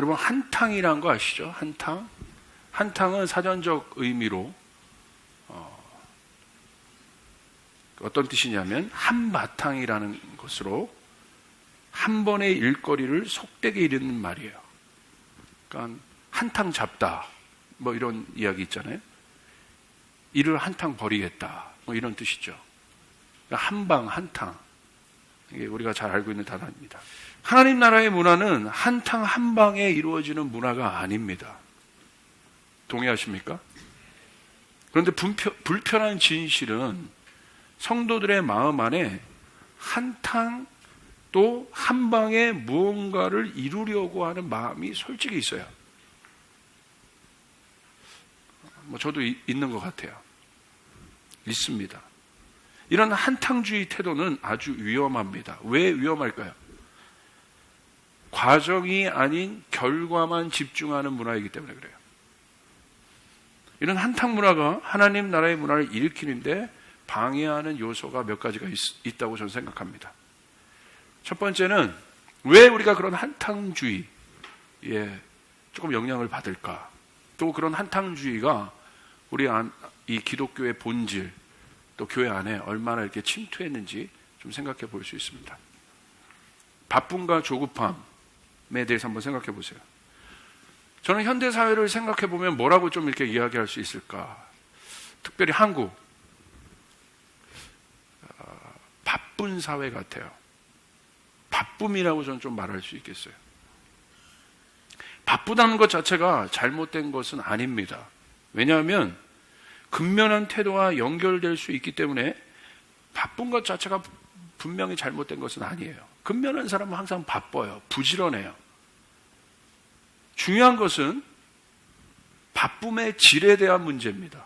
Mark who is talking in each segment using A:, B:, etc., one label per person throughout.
A: 여러분 한탕이라는 거 아시죠? 한탕? 한탕은 사전적 의미로 어떤 뜻이냐면 한바탕이라는 것으로 한 번의 일거리를 속되게 이르는 말이에요. 그러니까 한탕 잡다 뭐 이런 이야기 있잖아요. 이를 한탕 버리겠다 뭐 이런 뜻이죠. 그러니까 한방 한탕, 이게 우리가 잘 알고 있는 단어입니다. 하나님 나라의 문화는 한탕 한방에 이루어지는 문화가 아닙니다. 동의하십니까? 그런데 불편한 진실은 성도들의 마음 안에 한탕 또 한방에 무언가를 이루려고 하는 마음이 솔직히 있어요. 뭐 저도 있는 것 같아요. 있습니다. 이런 한탕주의 태도는 아주 위험합니다. 왜 위험할까요? 과정이 아닌 결과만 집중하는 문화이기 때문에 그래요. 이런 한탕 문화가 하나님 나라의 문화를 일으키는데 방해하는 요소가 몇 가지가 있다고 저는 생각합니다. 첫 번째는 왜 우리가 그런 한탕주의에 조금 영향을 받을까? 또 그런 한탕주의가 우리 이 기독교의 본질 또 교회 안에 얼마나 이렇게 침투했는지 좀 생각해 볼 수 있습니다. 바쁨과 조급함에 대해서 한번 생각해 보세요. 저는 현대 사회를 생각해 보면 뭐라고 좀 이렇게 이야기할 수 있을까? 특별히 한국 바쁜 사회 같아요. 바쁨이라고 저는 좀 말할 수 있겠어요. 바쁘다는 것 자체가 잘못된 것은 아닙니다. 왜냐하면 근면한 태도와 연결될 수 있기 때문에 바쁜 것 자체가 분명히 잘못된 것은 아니에요. 근면한 사람은 항상 바빠요. 부지런해요. 중요한 것은 바쁨의 질에 대한 문제입니다.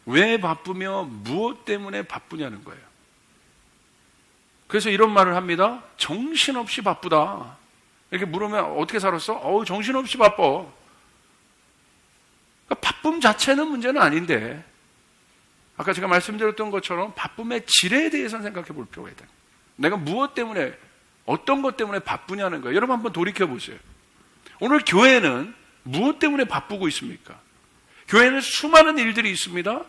A: 왜 바쁘며 무엇 때문에 바쁘냐는 거예요. 그래서 이런 말을 합니다. 정신없이 바쁘다. 이렇게 물으면 어떻게 살았어? 정신없이 바빠. 그러니까 바쁨 자체는 문제는 아닌데 아까 제가 말씀드렸던 것처럼 바쁨의 질에 대해서는 생각해 볼 필요가 있다. 내가 무엇 때문에 어떤 것 때문에 바쁘냐는 거예요. 여러분 한번 돌이켜 보세요. 오늘 교회는 무엇 때문에 바쁘고 있습니까? 교회는 수많은 일들이 있습니다.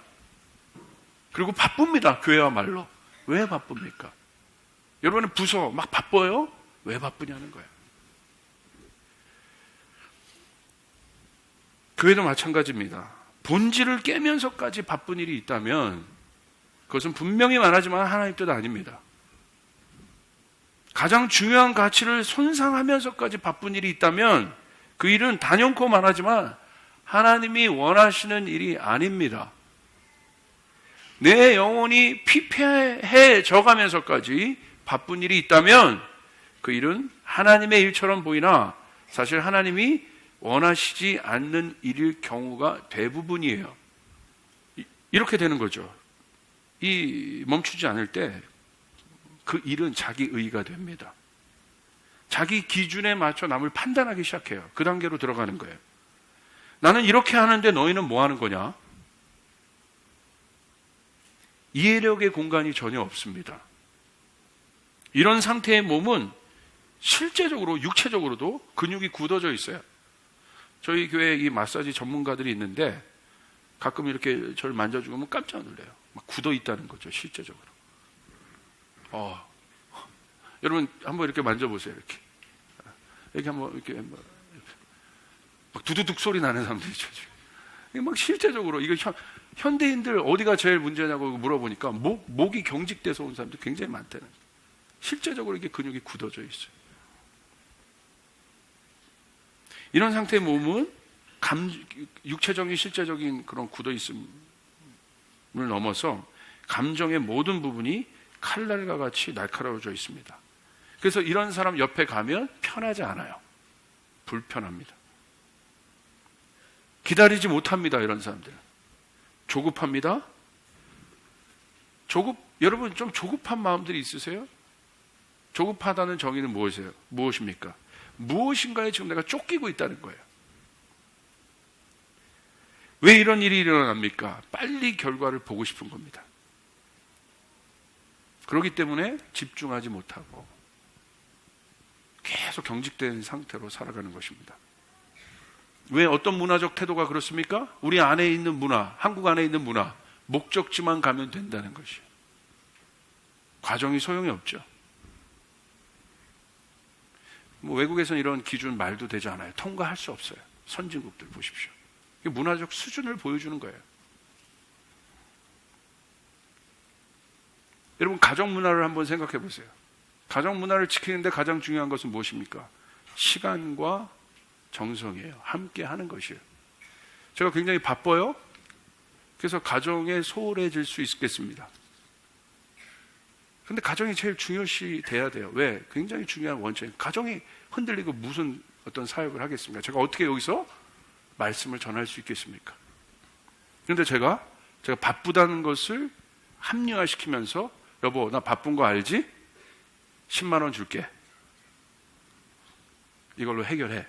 A: 그리고 바쁩니다. 교회야말로. 왜 바쁩니까? 여러분은 부서 막 바빠요? 왜 바쁘냐는 거예요. 교회도 마찬가지입니다. 본질을 깨면서까지 바쁜 일이 있다면 그것은 분명히 말하지만 하나님 뜻 아닙니다. 가장 중요한 가치를 손상하면서까지 바쁜 일이 있다면 그 일은 단연코 말하지만 하나님이 원하시는 일이 아닙니다. 내 영혼이 피폐해져 가면서까지 바쁜 일이 있다면 그 일은 하나님의 일처럼 보이나 사실 하나님이 원하시지 않는 일일 경우가 대부분이에요. 이렇게 되는 거죠. 이 멈추지 않을 때 그 일은 자기 의가 됩니다. 자기 기준에 맞춰 남을 판단하기 시작해요. 그 단계로 들어가는 거예요. 나는 이렇게 하는데 너희는 뭐 하는 거냐? 이해력의 공간이 전혀 없습니다. 이런 상태의 몸은 실제적으로 육체적으로도 근육이 굳어져 있어요. 저희 교회에 이 마사지 전문가들이 있는데 가끔 이렇게 저를 만져주면 깜짝 놀라요. 막 굳어 있다는 거죠, 실제적으로. 여러분 한번 이렇게 만져보세요. 이렇게 한번 이렇게 막 두두둑 소리 나는 사람들이 있죠. 이게 막 실제적으로 이거 현대인들 어디가 제일 문제냐고 물어보니까 목이 경직돼서 온 사람들이 굉장히 많다는 거예요. 실제적으로 이게 근육이 굳어져 있어요. 이런 상태의 몸은 육체적인 실제적인 그런 굳어 있음을 넘어서 감정의 모든 부분이 칼날과 같이 날카로워져 있습니다. 그래서 이런 사람 옆에 가면 편하지 않아요. 불편합니다. 기다리지 못합니다. 이런 사람들은 조급합니다. 여러분 좀 조급한 마음들이 있으세요? 조급하다는 정의는 무엇입니까? 무엇인가에 지금 내가 쫓기고 있다는 거예요. 왜 이런 일이 일어납니까? 빨리 결과를 보고 싶은 겁니다. 그렇기 때문에 집중하지 못하고 계속 경직된 상태로 살아가는 것입니다. 왜 어떤 문화적 태도가 그렇습니까? 우리 안에 있는 문화, 한국 안에 있는 문화, 목적지만 가면 된다는 것이에요. 과정이 소용이 없죠. 외국에서는 이런 기준 말도 되지 않아요. 통과할 수 없어요. 선진국들 보십시오. 이게 문화적 수준을 보여주는 거예요. 여러분, 가정 문화를 한번 생각해 보세요. 가정 문화를 지키는데 가장 중요한 것은 무엇입니까? 시간과 정성이에요. 함께 하는 것이에요. 제가 굉장히 바빠요. 그래서 가정에 소홀해질 수 있겠습니다. 근데 가정이 제일 중요시 돼야 돼요. 왜? 굉장히 중요한 원천이 가정이 흔들리고 무슨 어떤 사역을 하겠습니까? 제가 어떻게 여기서 말씀을 전할 수 있겠습니까? 그런데 제가 바쁘다는 것을 합리화시키면서 여보, 나 바쁜 거 알지? 10만 원 줄게. 이걸로 해결해.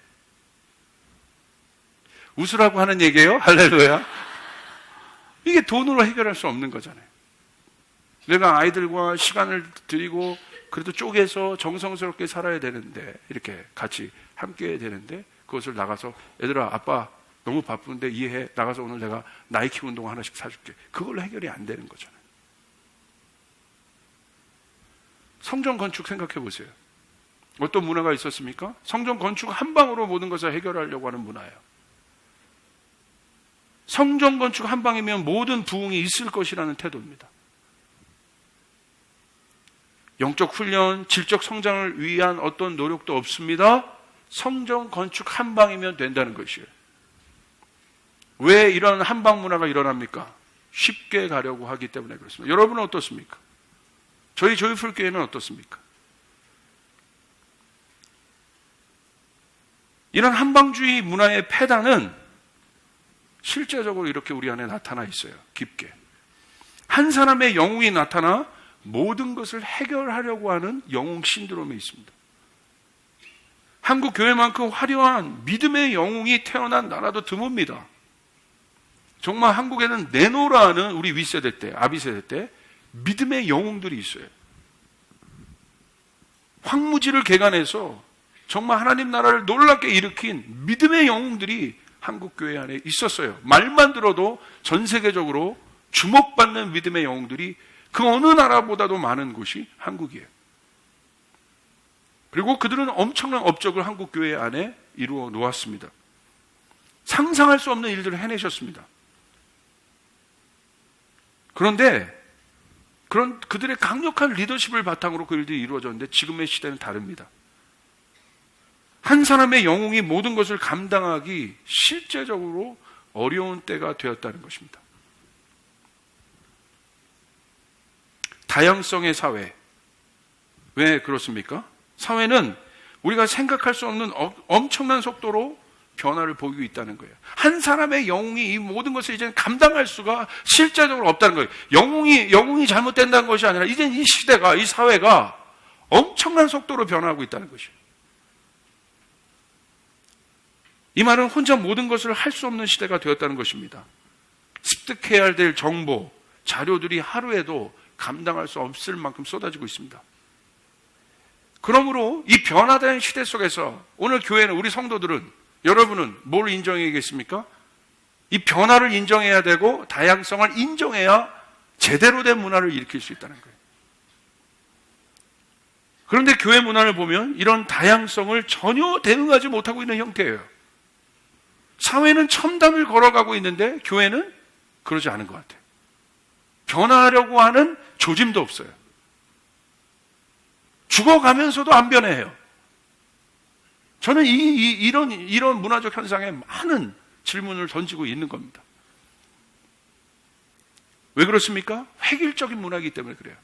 A: 웃으라고 하는 얘기예요? 할렐루야. 이게 돈으로 해결할 수 없는 거잖아요. 내가 아이들과 시간을 드리고 그래도 쪼개서 정성스럽게 살아야 되는데, 이렇게 같이 함께 해야 되는데, 그것을 나가서 얘들아, 아빠 너무 바쁜데 이해해. 나가서 오늘 내가 나이키 운동 하나씩 사줄게. 그걸로 해결이 안 되는 거잖아요. 성전 건축 생각해 보세요. 어떤 문화가 있었습니까? 성전 건축 한 방으로 모든 것을 해결하려고 하는 문화예요. 성전 건축 한 방이면 모든 부흥이 있을 것이라는 태도입니다. 영적 훈련, 질적 성장을 위한 어떤 노력도 없습니다. 성전 건축 한 방이면 된다는 것이에요. 왜 이런 한방 문화가 일어납니까? 쉽게 가려고 하기 때문에 그렇습니다. 여러분은 어떻습니까? 저희 조이풀 교회는 어떻습니까? 이런 한방주의 문화의 폐단은 실제적으로 이렇게 우리 안에 나타나 있어요. 깊게. 한 사람의 영웅이 나타나 모든 것을 해결하려고 하는 영웅 신드롬이 있습니다. 한국 교회만큼 화려한 믿음의 영웅이 태어난 나라도 드뭅니다. 정말 한국에는 내노라는 우리 윗세대 때, 아비세대 때 믿음의 영웅들이 있어요. 황무지를 개간해서 정말 하나님 나라를 놀랍게 일으킨 믿음의 영웅들이 한국 교회 안에 있었어요. 말만 들어도 전 세계적으로 주목받는 믿음의 영웅들이 그 어느 나라보다도 많은 곳이 한국이에요. 그리고 그들은 엄청난 업적을 한국 교회 안에 이루어 놓았습니다. 상상할 수 없는 일들을 해내셨습니다. 그런데 그들의 강력한 리더십을 바탕으로 그 일들이 이루어졌는데 지금의 시대는 다릅니다. 한 사람의 영웅이 모든 것을 감당하기 실제적으로 어려운 때가 되었다는 것입니다. 다양성의 사회. 왜 그렇습니까? 사회는 우리가 생각할 수 없는 엄청난 속도로 변화를 보이고 있다는 거예요. 한 사람의 영웅이 이 모든 것을 이제는 감당할 수가 실제적으로 없다는 거예요. 영웅이 잘못된다는 것이 아니라 이제는 이 시대가, 이 사회가 엄청난 속도로 변화하고 있다는 것이에요. 이 말은 혼자 모든 것을 할 수 없는 시대가 되었다는 것입니다. 습득해야 될 정보, 자료들이 하루에도 감당할 수 없을 만큼 쏟아지고 있습니다. 그러므로 이 변화된 시대 속에서 오늘 교회는, 우리 성도들은, 여러분은 뭘 인정해야겠습니까? 이 변화를 인정해야 되고 다양성을 인정해야 제대로 된 문화를 일으킬 수 있다는 거예요. 그런데 교회 문화를 보면 이런 다양성을 전혀 대응하지 못하고 있는 형태예요. 사회는 첨단을 걸어가고 있는데 교회는 그러지 않은 것 같아요. 변화하려고 하는 조짐도 없어요. 죽어가면서도 안 변해요. 저는 이런 문화적 현상에 많은 질문을 던지고 있는 겁니다. 왜 그렇습니까? 획일적인 문화이기 때문에 그래요.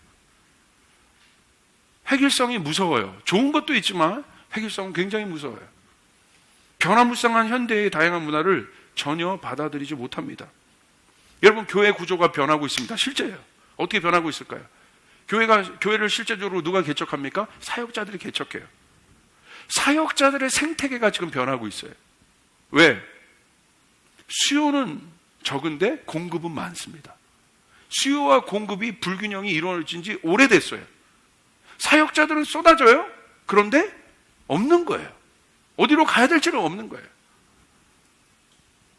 A: 획일성이 무서워요. 좋은 것도 있지만 획일성은 굉장히 무서워요. 변화무쌍한 현대의 다양한 문화를 전혀 받아들이지 못합니다. 여러분, 교회 구조가 변하고 있습니다. 실제예요. 어떻게 변하고 있을까요? 교회를 실제적으로 누가 개척합니까? 사역자들이 개척해요. 사역자들의 생태계가 지금 변하고 있어요. 왜? 수요는 적은데 공급은 많습니다. 수요와 공급이 불균형이 이루어진 지 오래됐어요. 사역자들은 쏟아져요. 그런데 없는 거예요. 어디로 가야 될지는 없는 거예요.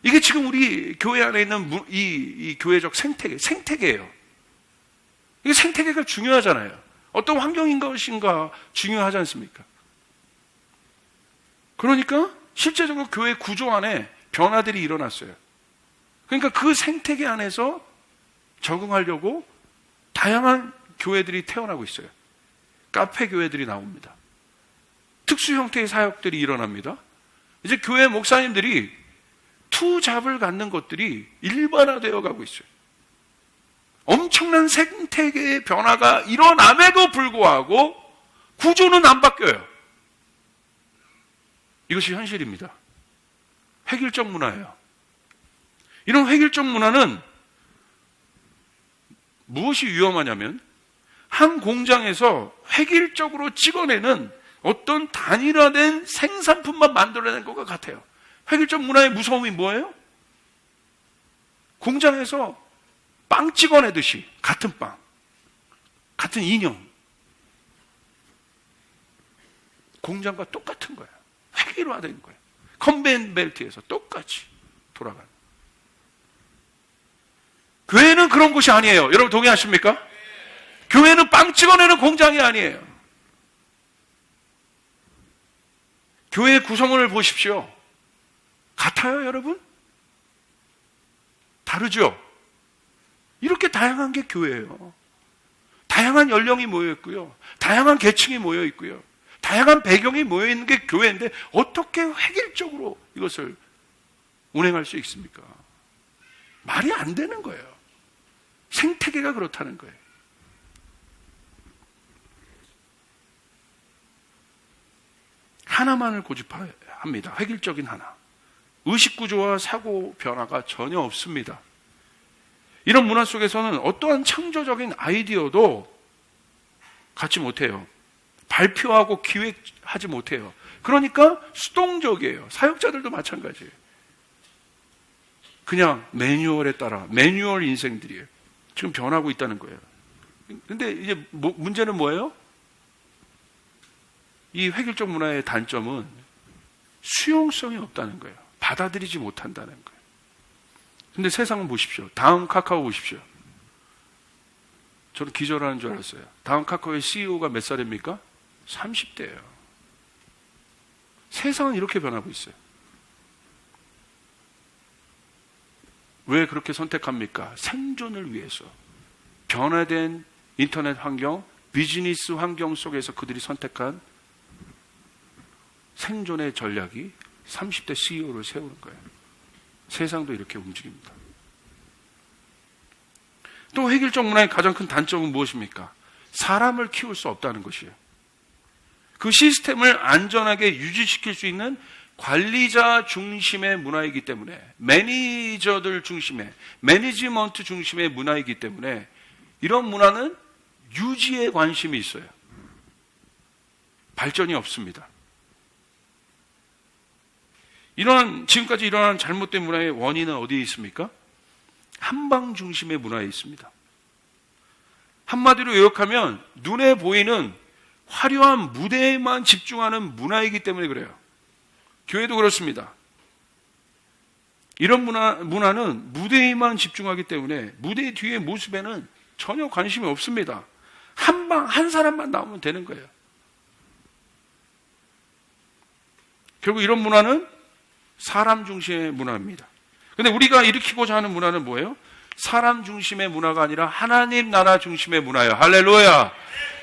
A: 이게 지금 우리 교회 안에 있는 이 교회적 생태계예요. 이게 생태계가 중요하잖아요. 어떤 환경인 것인가 중요하지 않습니까? 그러니까 실제적으로 교회 구조 안에 변화들이 일어났어요. 그러니까 그 생태계 안에서 적응하려고 다양한 교회들이 태어나고 있어요. 카페 교회들이 나옵니다. 특수 형태의 사역들이 일어납니다. 이제 교회 목사님들이 투잡을 갖는 것들이 일반화되어 가고 있어요. 엄청난 생태계의 변화가 일어남에도 불구하고 구조는 안 바뀌어요. 이것이 현실입니다. 획일적 문화예요. 이런 획일적 문화는 무엇이 위험하냐면 한 공장에서 획일적으로 찍어내는 어떤 단일화된 생산품만 만들어낸 것과 같아요. 획일적 문화의 무서움이 뭐예요? 공장에서 빵 찍어내듯이 같은 빵, 같은 인형, 공장과 똑같은 거예요. 획일화된 거예요. 컨베이어 벨트에서 똑같이 돌아가는. 교회는 그런 곳이 아니에요. 여러분 동의하십니까? 교회는 빵 찍어내는 공장이 아니에요. 교회의 구성원을 보십시오. 같아요, 여러분? 다르죠? 이렇게 다양한 게 교회예요. 다양한 연령이 모여 있고요. 다양한 계층이 모여 있고요. 다양한 배경이 모여 있는 게 교회인데 어떻게 획일적으로 이것을 운행할 수 있습니까? 말이 안 되는 거예요. 생태계가 그렇다는 거예요. 하나만을 고집합니다. 획일적인 하나. 의식구조와 사고 변화가 전혀 없습니다. 이런 문화 속에서는 어떠한 창조적인 아이디어도 갖지 못해요. 발표하고 기획하지 못해요. 그러니까 수동적이에요. 사역자들도 마찬가지예요. 그냥 매뉴얼에 따라 매뉴얼 인생들이에요. 지금 변하고 있다는 거예요. 근데 이제 문제는 뭐예요? 이 획일적 문화의 단점은 수용성이 없다는 거예요. 받아들이지 못한다는 거예요. 근데 세상은 보십시오. 다음 카카오 보십시오. 저는 기절하는 줄 알았어요. 다음 카카오의 CEO가 몇 살입니까? 30대예요. 세상은 이렇게 변하고 있어요. 왜 그렇게 선택합니까? 생존을 위해서. 변화된 인터넷 환경, 비즈니스 환경 속에서 그들이 선택한 생존의 전략이 30대 CEO를 세우는 거예요. 세상도 이렇게 움직입니다. 또 획일적 문화의 가장 큰 단점은 무엇입니까? 사람을 키울 수 없다는 것이에요. 그 시스템을 안전하게 유지시킬 수 있는 관리자 중심의 문화이기 때문에, 매니저들 중심의, 매니지먼트 중심의 문화이기 때문에 이런 문화는 유지에 관심이 있어요. 발전이 없습니다. 지금까지 일어난 잘못된 문화의 원인은 어디에 있습니까? 한방 중심의 문화에 있습니다. 한마디로 요약하면 눈에 보이는 화려한 무대에만 집중하는 문화이기 때문에 그래요. 교회도 그렇습니다. 이런 문화는 무대에만 집중하기 때문에 무대 뒤의 모습에는 전혀 관심이 없습니다. 한 사람만 나오면 되는 거예요. 결국 이런 문화는 사람 중심의 문화입니다. 근데 우리가 일으키고자 하는 문화는 뭐예요? 사람 중심의 문화가 아니라 하나님 나라 중심의 문화예요. 할렐루야!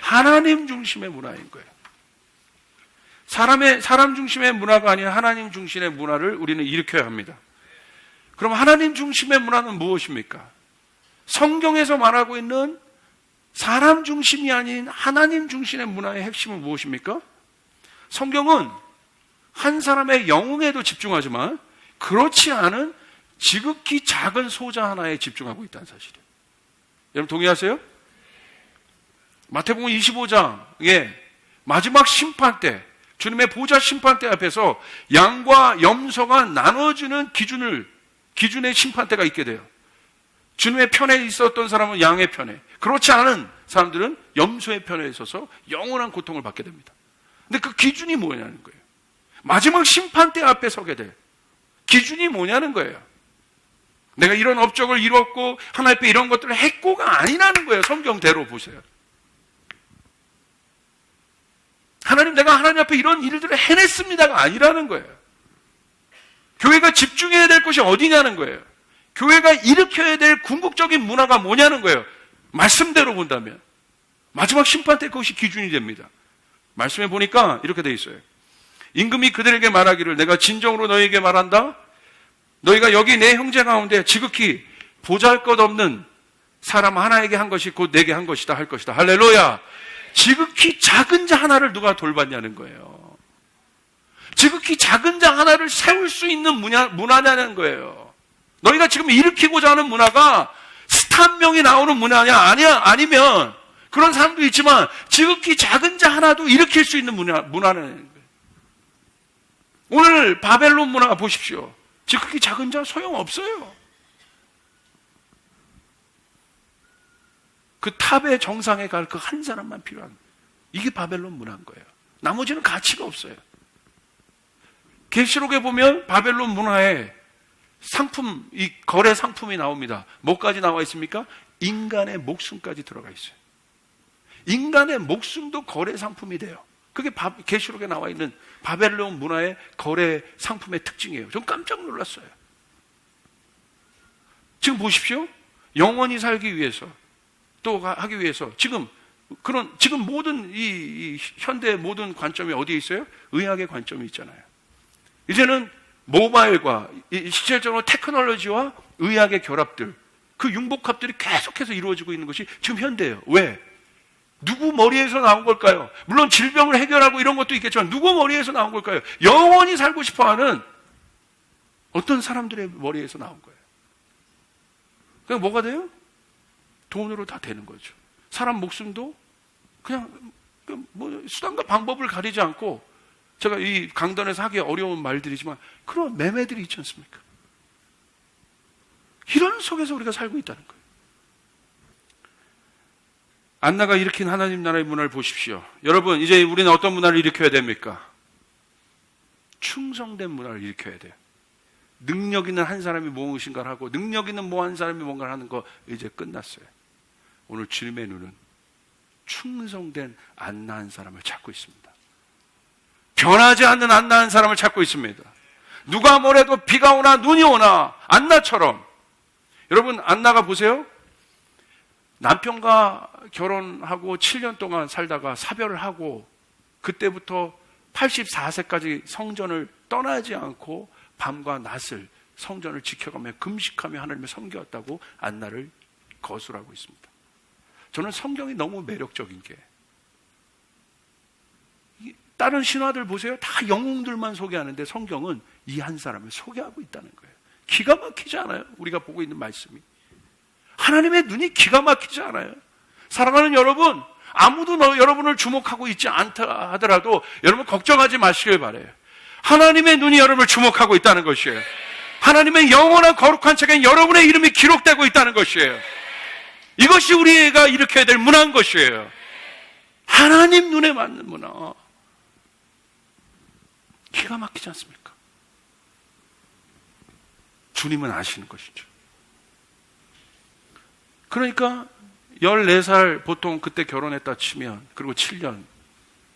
A: 하나님 중심의 문화인 거예요. 사람 중심의 문화가 아니라 하나님 중심의 문화를 우리는 일으켜야 합니다. 그럼 하나님 중심의 문화는 무엇입니까? 성경에서 말하고 있는 사람 중심이 아닌 하나님 중심의 문화의 핵심은 무엇입니까? 성경은 한 사람의 영웅에도 집중하지만 그렇지 않은 지극히 작은 소자 하나에 집중하고 있다는 사실이에요. 여러분 동의하세요? 마태복음 25장에 마지막 심판 때, 주님의 보좌 심판 때 앞에서 양과 염소가 나눠주는 기준의 심판 때가 있게 돼요. 주님의 편에 있었던 사람은 양의 편에, 그렇지 않은 사람들은 염소의 편에 있어서 영원한 고통을 받게 됩니다. 근데 그 기준이 뭐냐는 거예요. 마지막 심판대 앞에 서게 돼. 기준이 뭐냐는 거예요. 내가 이런 업적을 이뤘고 하나님 앞에 이런 것들을 했고가 아니라는 거예요. 성경대로 보세요. 하나님, 내가 하나님 앞에 이런 일들을 해냈습니다가 아니라는 거예요. 교회가 집중해야 될 곳이 어디냐는 거예요. 교회가 일으켜야 될 궁극적인 문화가 뭐냐는 거예요. 말씀대로 본다면 마지막 심판 때 그것이 기준이 됩니다. 말씀에 보니까 이렇게 돼 있어요. 임금이 그들에게 말하기를 내가 진정으로 너희에게 말한다. 너희가 여기 내 형제 가운데 지극히 보잘것없는 사람 하나에게 한 것이 곧 내게 한 것이다 할 것이다. 할렐루야. 지극히 작은 자 하나를 누가 돌봤냐는 거예요. 지극히 작은 자 하나를 세울 수 있는 문화냐는 거예요. 너희가 지금 일으키고자 하는 문화가 스타 한 명이 나오는 문화냐? 아니면 그런 사람도 있지만 지극히 작은 자 하나도 일으킬 수 있는 문화는 거예요. 오늘 바벨론 문화 보십시오. 지극히 작은 자 소용없어요. 그 탑의 정상에 갈 그 한 사람만 필요한 거예요. 이게 바벨론 문화인 거예요. 나머지는 가치가 없어요. 계시록에 보면 바벨론 문화에 상품, 이 거래 상품이 나옵니다. 뭐까지 나와 있습니까? 인간의 목숨까지 들어가 있어요. 인간의 목숨도 거래 상품이 돼요. 그게 계시록에 나와 있는 바벨론 문화의 거래 상품의 특징이에요. 전 깜짝 놀랐어요. 지금 보십시오. 영원히 살기 위해서 또 하기 위해서 지금 모든 이 현대의 모든 관점이 어디에 있어요? 의학의 관점이 있잖아요. 이제는 모바일과 실질적으로 테크놀로지와 의학의 결합들, 그 융복합들이 계속해서 이루어지고 있는 것이 지금 현대예요. 왜? 누구 머리에서 나온 걸까요? 물론 질병을 해결하고 이런 것도 있겠지만 누구 머리에서 나온 걸까요? 영원히 살고 싶어하는 어떤 사람들의 머리에서 나온 거예요. 그냥 뭐가 돼요? 돈으로 다 되는 거죠. 사람 목숨도 그냥 수단과 방법을 가리지 않고, 제가 이 강단에서 하기 어려운 말들이지만 그런 매매들이 있지 않습니까? 이런 속에서 우리가 살고 있다는 거예요. 안나가 일으킨 하나님 나라의 문화를 보십시오. 여러분, 이제 우리는 어떤 문화를 일으켜야 됩니까? 충성된 문화를 일으켜야 돼요. 능력 있는 한 사람이 무엇인가를 하고 능력 있는 뭐 한 사람이 뭔가를 하는 거 이제 끝났어요. 오늘 주님의 눈은 충성된 안나 한 사람을 찾고 있습니다. 변하지 않는 안나 한 사람을 찾고 있습니다. 누가 뭐래도 비가 오나 눈이 오나 안나처럼. 여러분, 안나가 보세요. 남편과 결혼하고 7년 동안 살다가 사별을 하고 그때부터 84세까지 성전을 떠나지 않고 밤과 낮을 성전을 지켜가며 금식하며 하나님을 섬겨왔다고 안나를 거술하고 있습니다. 저는 성경이 너무 매력적인 게, 다른 신화들 보세요. 다 영웅들만 소개하는데 성경은 이 한 사람을 소개하고 있다는 거예요. 기가 막히지 않아요? 우리가 보고 있는 말씀이. 하나님의 눈이 기가 막히지 않아요? 사랑하는 여러분, 아무도 여러분을 주목하고 있지 않다 하더라도 여러분 걱정하지 마시길 바라요. 하나님의 눈이 여러분을 주목하고 있다는 것이에요. 하나님의 영원한 거룩한 책에 여러분의 이름이 기록되고 있다는 것이에요. 이것이 우리가 일으켜야 될 문화인 것이에요. 하나님 눈에 맞는 문화. 기가 막히지 않습니까? 주님은 아시는 것이죠. 그러니까 14살 보통 그때 결혼했다 치면, 그리고 7년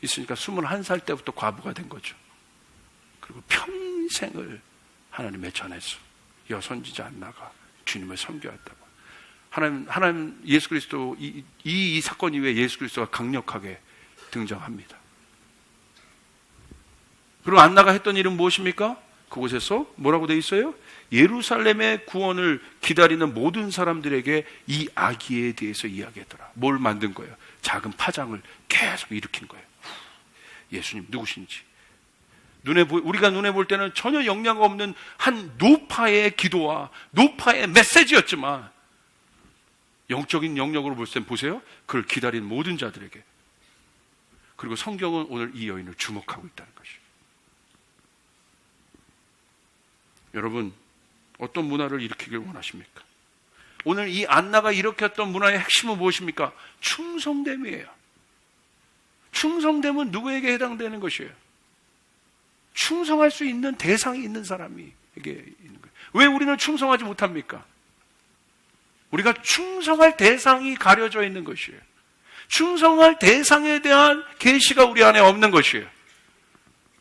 A: 있으니까 21살 때부터 과부가 된 거죠. 그리고 평생을 하나님의 전에서 여선지자 안나가 주님을 섬겨왔다고. 하나님 예수 그리스도 이 사건 이후에 예수 그리스도가 강력하게 등장합니다. 그리고 안나가 했던 일은 무엇입니까? 그곳에서 뭐라고 돼 있어요? 예루살렘의 구원을 기다리는 모든 사람들에게 이 아기에 대해서 이야기했더라. 뭘 만든 거예요? 작은 파장을 계속 일으킨 거예요. 예수님 누구신지. 우리가 눈에 볼 때는 전혀 영향 없는 한 노파의 기도와 노파의 메시지였지만, 영적인 영역으로 볼 땐 보세요. 그를 기다린 모든 자들에게. 그리고 성경은 오늘 이 여인을 주목하고 있다는 것이죠. 여러분, 어떤 문화를 일으키길 원하십니까? 오늘 이 안나가 일으켰던 문화의 핵심은 무엇입니까? 충성됨이에요. 충성됨은 누구에게 해당되는 것이에요? 충성할 수 있는 대상이 있는 사람에게 있는 거예요. 왜 우리는 충성하지 못합니까? 우리가 충성할 대상이 가려져 있는 것이에요. 충성할 대상에 대한 계시가 우리 안에 없는 것이에요.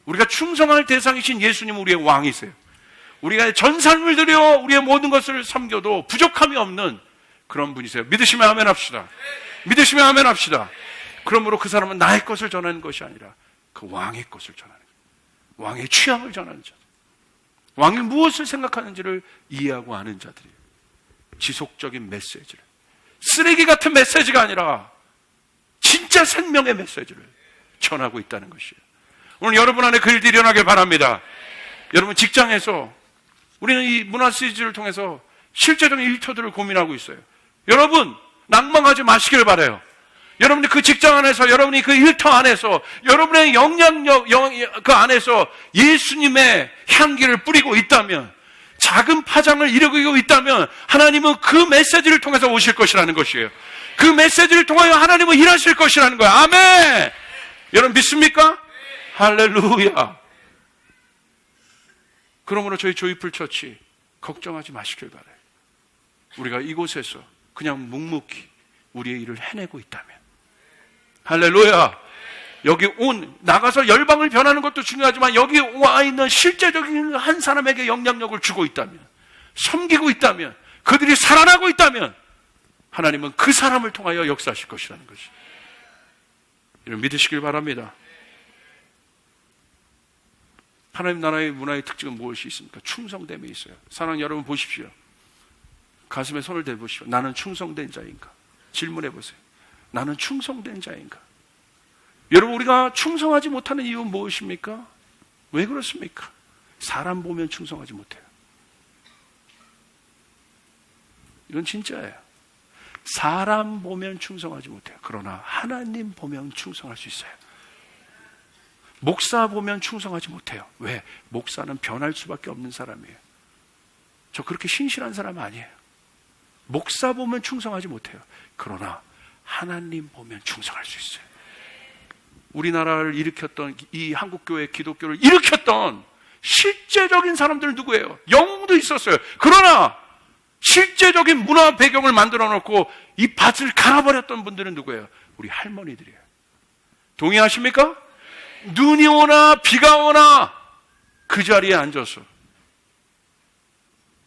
A: 우리가 충성할 대상이신 예수님은 우리의 왕이세요. 우리가 전 삶을 들여 우리의 모든 것을 섬겨도 부족함이 없는 그런 분이세요. 믿으시면 아멘 합시다. 믿으시면 아멘 합시다. 그러므로 그 사람은 나의 것을 전하는 것이 아니라 그 왕의 것을 전하는 거예요. 왕의 취향을 전하는 자들. 왕이 무엇을 생각하는지를 이해하고 아는 자들이에요. 지속적인 메시지를. 쓰레기 같은 메시지가 아니라 진짜 생명의 메시지를 전하고 있다는 것이에요. 오늘 여러분 안에 그 일들이 일어나길 바랍니다. 여러분 직장에서 우리는 이 문화 시리즈를 통해서 실제적인 일터들을 고민하고 있어요. 여러분 낭망하지 마시길 바라요. 여러분이 그 직장 안에서, 여러분이 그 일터 안에서, 여러분의 영향력 그 안에서 예수님의 향기를 뿌리고 있다면, 작은 파장을 일으키고 있다면 하나님은 그 메시지를 통해서 오실 것이라는 것이에요. 그 메시지를 통하여 하나님은 일하실 것이라는 거예요. 아멘! 여러분 믿습니까? 할렐루야! 그러므로 저희 조이풀 처치 걱정하지 마시길 바라요. 우리가 이곳에서 그냥 묵묵히 우리의 일을 해내고 있다면, 할렐루야! 여기 나가서 열방을 변하는 것도 중요하지만 여기 와 있는 실제적인 한 사람에게 영향력을 주고 있다면, 섬기고 있다면, 그들이 살아나고 있다면 하나님은 그 사람을 통하여 역사하실 것이라는 것이, 이를 믿으시길 바랍니다. 하나님 나라의 문화의 특징은 무엇이 있습니까? 충성됨이 있어요. 사랑하는 여러분 보십시오. 가슴에 손을 대보십시오. 나는 충성된 자인가? 질문해 보세요. 나는 충성된 자인가? 여러분 우리가 충성하지 못하는 이유는 무엇입니까? 왜 그렇습니까? 사람 보면 충성하지 못해요. 이건 진짜예요. 사람 보면 충성하지 못해요. 그러나 하나님 보면 충성할 수 있어요. 목사 보면 충성하지 못해요. 왜? 목사는 변할 수밖에 없는 사람이에요. 저 그렇게 신실한 사람 아니에요. 목사 보면 충성하지 못해요. 그러나 하나님 보면 충성할 수 있어요. 우리나라를 일으켰던, 이 한국교회 기독교를 일으켰던 실제적인 사람들은 누구예요? 영웅도 있었어요. 그러나 실제적인 문화 배경을 만들어 놓고 이 밭을 갈아버렸던 분들은 누구예요? 우리 할머니들이에요. 동의하십니까? 눈이 오나 비가 오나 그 자리에 앉아서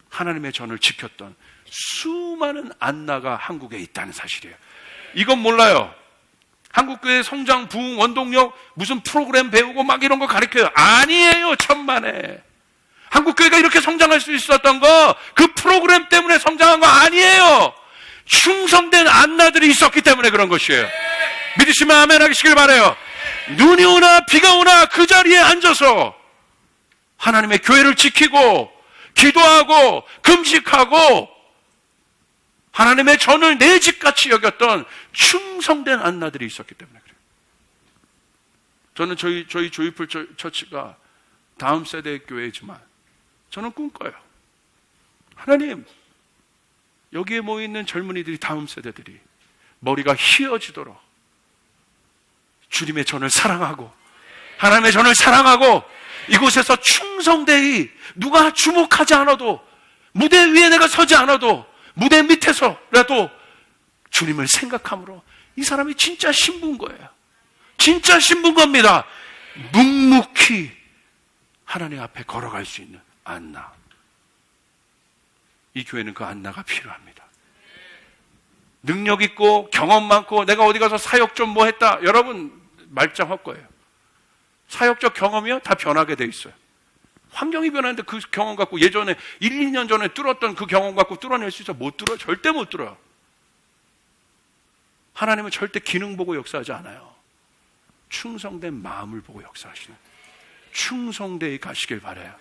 A: 하나님의 전을 지켰던 수많은 안나가 한국에 있다는 사실이에요. 이건 몰라요. 한국교회 성장, 부흥, 원동력, 무슨 프로그램 배우고 막 이런 거 가르쳐요. 아니에요. 천만에. 한국교회가 이렇게 성장할 수 있었던 거, 그 프로그램 때문에 성장한 거 아니에요. 충성된 안나들이 있었기 때문에 그런 것이에요. 믿으시면 아멘 하시길 바라요. 눈이 오나 비가 오나 그 자리에 앉아서 하나님의 교회를 지키고 기도하고 금식하고 하나님의 전을 내 집같이 여겼던 충성된 안나들이 있었기 때문에 그래요. 저는 저희 조이풀 처치가 다음 세대의 교회지만 저는 꿈꿔요. 하나님, 여기에 모여있는 젊은이들이, 다음 세대들이 머리가 휘어지도록 주님의 전을 사랑하고 하나님의 전을 사랑하고 이곳에서 충성되이 누가 주목하지 않아도, 무대 위에 내가 서지 않아도 무대 밑에서라도 주님을 생각함으로 이 사람이 진짜 신부인 거예요. 진짜 신부인 겁니다. 묵묵히 하나님 앞에 걸어갈 수 있는 안나. 이 교회는 그 안나가 필요합니다. 능력 있고 경험 많고 내가 어디 가서 사역 좀 뭐 했다. 여러분 말짱할 거예요. 사역적 경험이요? 다 변하게 돼 있어요. 환경이 변하는데 그 경험 갖고 예전에 1, 2년 전에 뚫었던 그 경험 갖고 뚫어낼 수 있어? 못 뚫어요. 절대 못 뚫어요. 하나님은 절대 기능 보고 역사하지 않아요. 충성된 마음을 보고 역사하시는, 충성되이 가시길 바라요.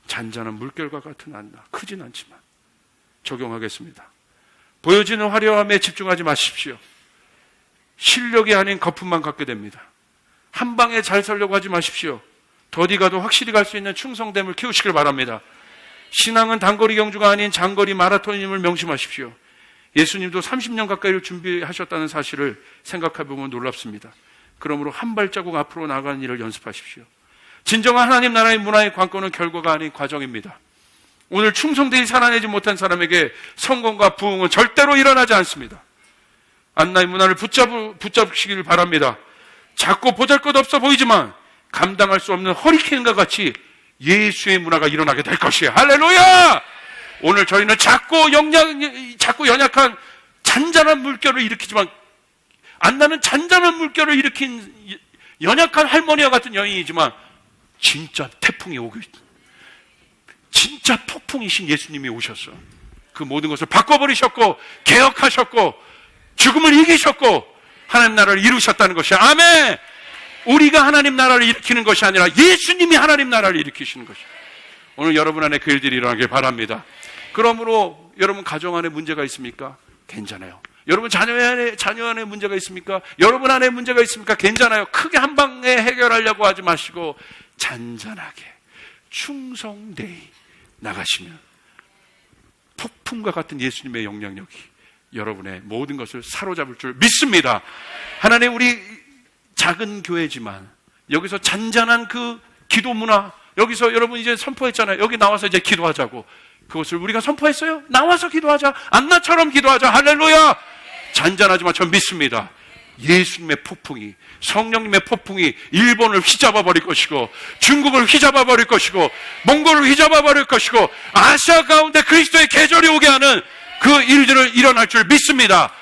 A: 잔잔한 물결과 같은 안나, 크진 않지만 적용하겠습니다. 보여지는 화려함에 집중하지 마십시오. 실력이 아닌 거품만 갖게 됩니다. 한 방에 잘 살려고 하지 마십시오. 더디 가도 확실히 갈 수 있는 충성됨을 키우시길 바랍니다. 신앙은 단거리 경주가 아닌 장거리 마라톤임을 명심하십시오. 예수님도 30년 가까이를 준비하셨다는 사실을 생각해 보면 놀랍습니다. 그러므로 한 발자국 앞으로 나가는 일을 연습하십시오. 진정한 하나님 나라의 문화의 관건은 결과가 아닌 과정입니다. 오늘 충성되이 살아내지 못한 사람에게 성공과 부흥은 절대로 일어나지 않습니다. 안나의 문화를 붙잡으시길 바랍니다. 작고 보잘것없어 보이지만 감당할 수 없는 허리케인과 같이 예수의 문화가 일어나게 될 것이에요. 할렐루야! 오늘 저희는 작고 연약한 잔잔한 물결을 일으키지만 안나는 잔잔한 물결을 일으킨 연약한 할머니와 같은 여인이지만 진짜 태풍이 오고 있다. 진짜 폭풍이신 예수님이 오셨어. 그 모든 것을 바꿔버리셨고 개혁하셨고 죽음을 이기셨고 하나님 나라를 이루셨다는 것이야. 아멘! 우리가 하나님 나라를 일으키는 것이 아니라 예수님이 하나님 나라를 일으키시는 것이야. 오늘 여러분 안에 그 일들이 일어나길 바랍니다. 그러므로 여러분 가정 안에 문제가 있습니까? 괜찮아요. 여러분 자녀 안에 문제가 있습니까? 여러분 안에 문제가 있습니까? 괜찮아요. 크게 한 방에 해결하려고 하지 마시고 잔잔하게 충성되이 나가시면 폭풍과 같은 예수님의 영향력이 여러분의 모든 것을 사로잡을 줄 믿습니다. 하나님, 우리 작은 교회지만 여기서 잔잔한 그 기도 문화, 여기서 여러분 이제 선포했잖아요. 여기 나와서 이제 기도하자고. 그것을 우리가 선포했어요. 나와서 기도하자. 안나처럼 기도하자. 할렐루야. 잔잔하지만 전 믿습니다. 예수님의 폭풍이, 성령님의 폭풍이 일본을 휘잡아 버릴 것이고 중국을 휘잡아 버릴 것이고 몽골을 휘잡아 버릴 것이고 아시아 가운데 그리스도의 계절이 오게 하는 그 일들을 일어날 줄 믿습니다.